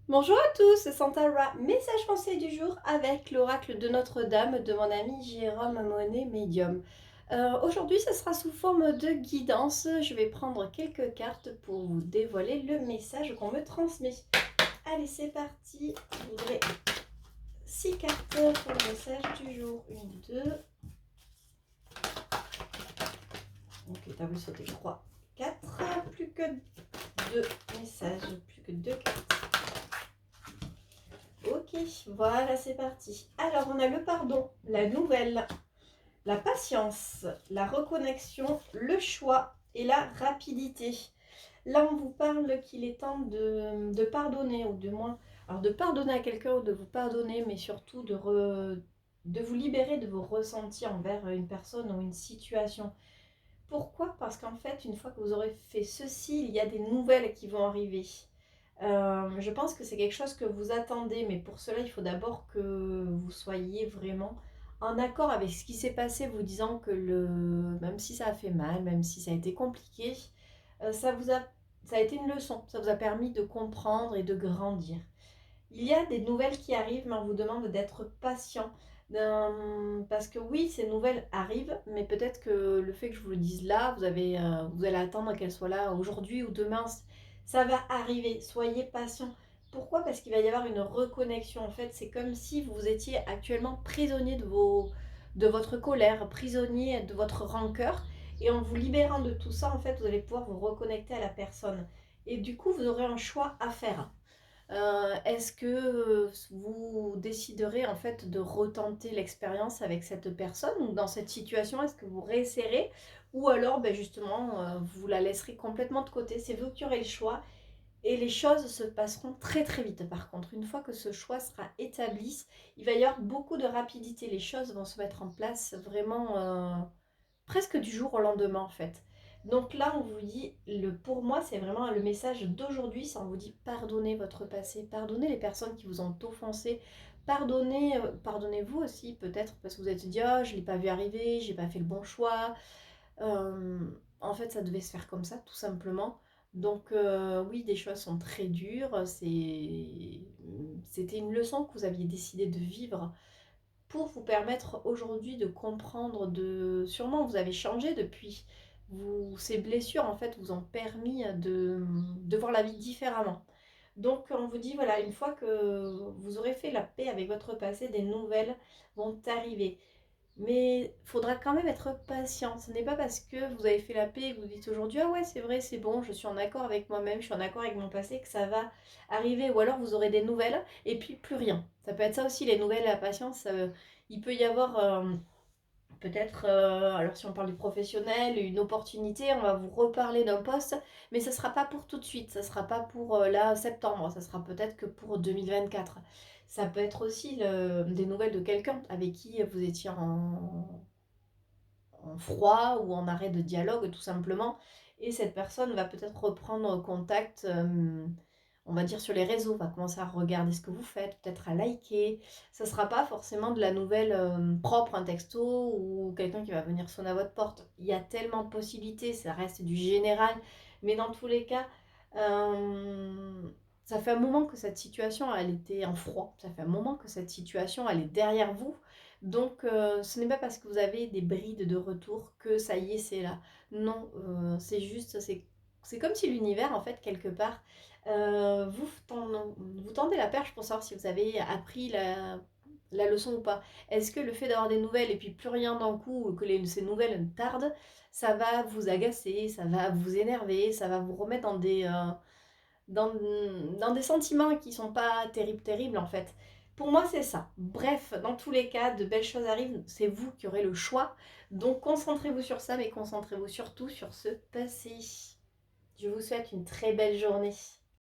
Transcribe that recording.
Bonjour à tous, c'est Santara, message conseil du jour avec l'oracle de Notre-Dame de mon ami Jérôme Monet Medium. Aujourd'hui, ce sera sous forme de guidance. Je vais prendre quelques cartes pour vous dévoiler le message qu'on me transmet. Allez, c'est parti. Je voudrais 6 cartes pour le message du jour. Une, deux. Ok, t'as vu sauter 3, 4. Plus que 2 messages, plus que 2 cartes. Ok, voilà, c'est parti. Alors, on a le pardon, la nouvelle, la patience, la reconnexion, le choix et la rapidité. Là, on vous parle qu'il est temps de pardonner, ou du moins, alors de pardonner à quelqu'un ou de vous pardonner, mais surtout de vous libérer de vos ressentis envers une personne ou une situation. Pourquoi? Parce qu'en fait, une fois que vous aurez fait ceci, il y a des nouvelles qui vont arriver. Je pense que c'est quelque chose que vous attendez, mais pour cela, il faut d'abord que vous soyez vraiment en accord avec ce qui s'est passé, vous disant que même si ça a fait mal, même si ça a été compliqué, ça a été une leçon, ça vous a permis de comprendre et de grandir. Il y a des nouvelles qui arrivent, mais on vous demande d'être patient. Parce que oui, ces nouvelles arrivent, mais peut-être que le fait que je vous le dise là, vous allez attendre qu'elles soient là aujourd'hui ou demain. Ça va arriver, soyez patient. Pourquoi? Parce qu'il va y avoir une reconnexion. En fait, c'est comme si vous étiez actuellement prisonnier de votre colère, prisonnier de votre rancœur. Et en vous libérant de tout ça, en fait, vous allez pouvoir vous reconnecter à la personne. Et du coup, vous aurez un choix à faire. Est-ce que vous déciderez en fait de retenter l'expérience avec cette personne ou dans cette situation, est-ce que vous réessayerez ou alors ben justement vous la laisserez complètement de côté? C'est vous qui aurez le choix et les choses se passeront très très vite. Par contre, une fois que ce choix sera établi, il va y avoir beaucoup de rapidité. Les choses vont se mettre en place vraiment presque du jour au lendemain en fait. Donc là, on vous dit, pour moi, c'est vraiment le message d'aujourd'hui, ça on vous dit pardonnez votre passé, pardonnez les personnes qui vous ont offensé, pardonnez-vous aussi peut-être parce que vous êtes dit, oh, je ne l'ai pas vu arriver, j'ai pas fait le bon choix. En fait, ça devait se faire comme ça, tout simplement. Donc oui, des choses sont très dures, c'était une leçon que vous aviez décidé de vivre pour vous permettre aujourd'hui de comprendre Sûrement, vous avez changé depuis. Ces blessures, en fait, vous ont permis de voir la vie différemment. Donc, on vous dit, voilà, une fois que vous aurez fait la paix avec votre passé, des nouvelles vont arriver. Mais il faudra quand même être patient. Ce n'est pas parce que vous avez fait la paix et que vous dites aujourd'hui, ah ouais, c'est vrai, c'est bon, je suis en accord avec moi-même, je suis en accord avec mon passé, que ça va arriver. Ou alors vous aurez des nouvelles et puis plus rien. Ça peut être ça aussi, les nouvelles et la patience. Il peut y avoir peut-être, alors si on parle du professionnel, une opportunité, on va vous reparler d'un poste, mais ce ne sera pas pour tout de suite, ce ne sera pas pour là, septembre, ça sera peut-être que pour 2024. Ça peut être aussi des nouvelles de quelqu'un avec qui vous étiez en froid ou en arrêt de dialogue tout simplement. Et cette personne va peut-être reprendre contact, on va dire sur les réseaux, va commencer à regarder ce que vous faites, peut-être à liker. Ça ne sera pas forcément de la nouvelle propre, un texto ou quelqu'un qui va venir sonner à votre porte. Il y a tellement de possibilités, ça reste du général. Mais dans tous les cas, ça fait un moment que cette situation, elle était en froid. Ça fait un moment que cette situation, elle est derrière vous. Donc, ce n'est pas parce que vous avez des brides de retour que ça y est, c'est là. Non, c'est juste, c'est comme si l'univers, en fait, quelque part, vous tendez la perche pour savoir si vous avez appris la leçon ou pas. Est-ce que le fait d'avoir des nouvelles et puis plus rien d'un coup, ou que ces nouvelles tardent, ça va vous agacer, ça va vous énerver, ça va vous remettre dans, dans des sentiments qui sont pas terribles en fait. Pour moi, c'est ça. Bref, dans tous les cas, de belles choses arrivent, c'est vous qui aurez le choix. Donc concentrez-vous sur ça, mais concentrez-vous surtout sur ce passé. Je vous souhaite une très belle journée.